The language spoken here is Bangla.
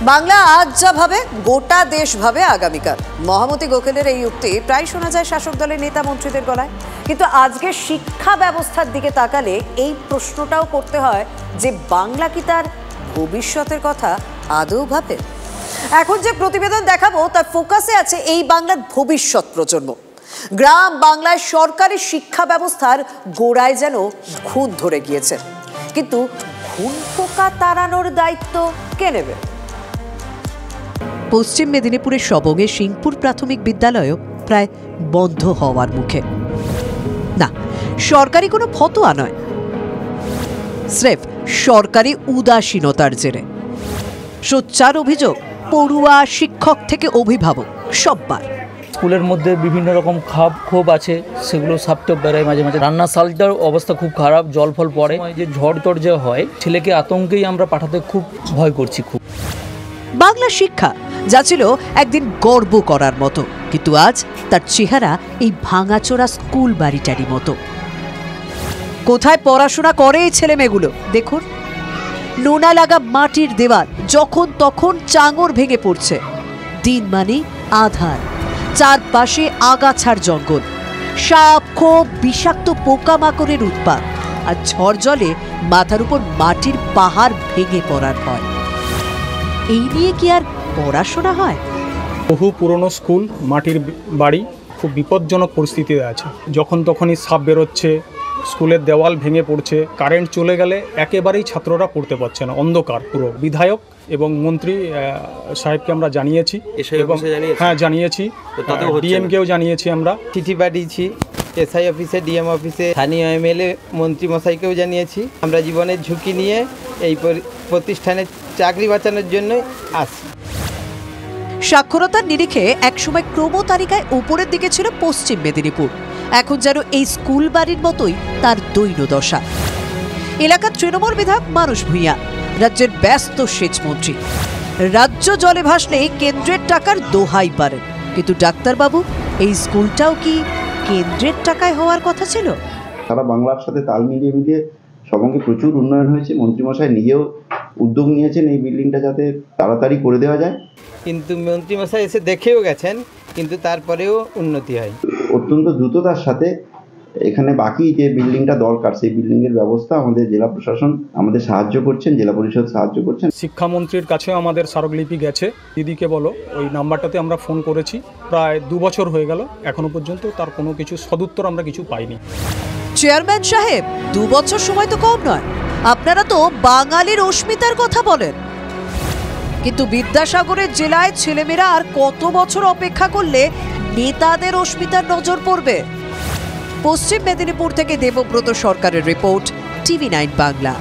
বাংলা আজ যা ভাবে গোটা দেশ ভাবে আগামীকাল। মহামতি গোখেলের এই উক্তি প্রায় শোনা যায় শাসক দলের নেতা মন্ত্রীদের গলায়। কিন্তু আজকে শিক্ষা ব্যবস্থার দিকে তাকালে এই প্রশ্নটাও করতে হয় যে বাংলা কি তার ভবিষ্যতের কথা আদৌ ভাবে? এখন যে প্রতিবেদন দেখাবো তার ফোকাসে আছে এই বাংলার ভবিষ্যৎ প্রজন্ম। গ্রাম বাংলায় সরকারি শিক্ষা ব্যবস্থার গোড়ায় যেন খুন ধরে গিয়েছে, কিন্তু খুন পোকা তাড়ানোর দায়িত্ব কে নেবে? পশ্চিম মেদিনীপুরের সবংয়ে সিংপুর প্রাথমিক বিদ্যালয়ও প্রায় বন্ধ হওয়ার মুখে। না, সরকারি কোনো ফতোয়া নয়, স্রেফ সরকারি উদাসীনতার জেরে। সোচ্চার অভিযোগ পড়ুয়া, শিক্ষক থেকে অভিভাবক সববার। স্কুলের মধ্যে বিভিন্ন রকম ক্ষোভ আছে, সেগুলো সাপটেও বেড়ায় মাঝে মাঝে। রান্নার সালটার অবস্থা খুব খারাপ, জল ফল পড়ে, যে ঝড় টড় যে হয়, ছেলেকে আতঙ্কেই আমরা পাঠাতে খুব ভয় করছি। খুব বাংলা শিক্ষা যা ছিল একদিন গর্ব করার মতো, কিন্তু আজ তার চেহারা এই ভাঙাচোরা স্কুল বাড়িটারই মতো। কোথায় পড়াশোনা করে এই ছেলে মেয়েগুলো দেখুন। নোনা লাগা মাটির দেওয়াল, যখন তখন চাঙর ভেঙে পড়ছে। দিন মানে আধার, চারপাশে আগাছার জঙ্গল, সাপ খোপ, বিষাক্ত পোকামাকড়ের উৎপাত, আর ঝড় জলে মাথার উপর মাটির পাহাড় ভেঙে পড়ার ভয়। এই নিয়ে কি আর পড়াশোনা হয়? বহু পুরনো স্কুল, মাটির বাড়ি খুব বিপজ্জনক পরিস্থিতিতে আছে। যখন তখনই সাপ বেরোচ্ছে, স্কুলের দেওয়াল ভেঙে পড়ছে, কারেন্ট চলে গেলে একেবারেই ছাত্ররা পড়তে পারছে না, অন্ধকার পুরো। বিধায়ক এবং মন্ত্রী সাহেবকে আমরা জানিয়েছি, এবং হ্যাঁ জানিয়েছি, ডিএমকেও জানিয়েছি, আমরা চিঠি পাঠিয়েছি এসআই অফিসে, ডিএম অফিসে, স্থানীয় এমএলএ, মন্ত্রী মশাইকেও জানিয়েছি। আমরা জীবনের ঝুঁকি নিয়ে এই প্রতিষ্ঠানে চাকরি বাঁচানোর জন্য আসি। সাক্ষরতার নিরিখে একসময় ক্রম তালিকায় উপরের দিকে ছিল পশ্চিম মেদিনীপুর, এখন যেন এই স্কুল বাড়ির মতোই তার দৈন্যদশা। এলাকার তৃণমূল বিধায়ক মানস ভূঁইয়া, রাজ্যের ব্যস্ত সেচ মন্ত্রী। রাজ্য জলে ভাসলে কেন্দ্রের টাকার দোহাই পারেন, কিন্তু ডাক্তারবাবু, এই স্কুলটাও কি কেন্দ্রের টাকায় হওয়ার কথা ছিল? সারা বাংলার সাথে তাল মিলিয়ে সবঙ্গে প্রচুর উন্নয়ন হয়েছে। মন্ত্রীমশাই নিজেও উদ্যোগ নিয়েছেন এই বিল্ডিংটা যাতে তাড়াতাড়ি করে দেওয়া যায়, কিন্তু মন্ত্রীমশাই এসে দেখেও গেছেন, কিন্তু তারপরেও উন্নতি হয় অত্যন্ত দ্রুততার সাথে। এখানে বাকি যে বিল্ডিংটা দরকার, সেই বিল্ডিংয়ের ব্যবস্থা আমাদের জেলা প্রশাসন আমাদের সাহায্য করছেন, জেলা পরিষদ সাহায্য করছেন। শিক্ষামন্ত্রীর কাছেও আমাদের স্মারকলিপি গেছে, দিদিকে বলো ওই নাম্বারটাতে আমরা ফোন করেছি। প্রায় 2 বছর হয়ে গেল, এখনো পর্যন্ত তার কোনো কিছু সদুত্তর আমরা কিছু পাইনি। চেয়ারম্যান সাহেব, 2 বছর সময় তো কম নয়। আপনারা তো বাঙালির অস্মিতার কথা বলেন, কিন্তু বিদ্যাসাগরের জেলায় ছেলেমেয়েরা আর কত বছর অপেক্ষা করলে নেতাদের অস্মিতার নজর পড়বে? পশ্চিম মেদিনীপুর থেকে দেবব্রত সরকারের রিপোর্ট, TV9 বাংলা।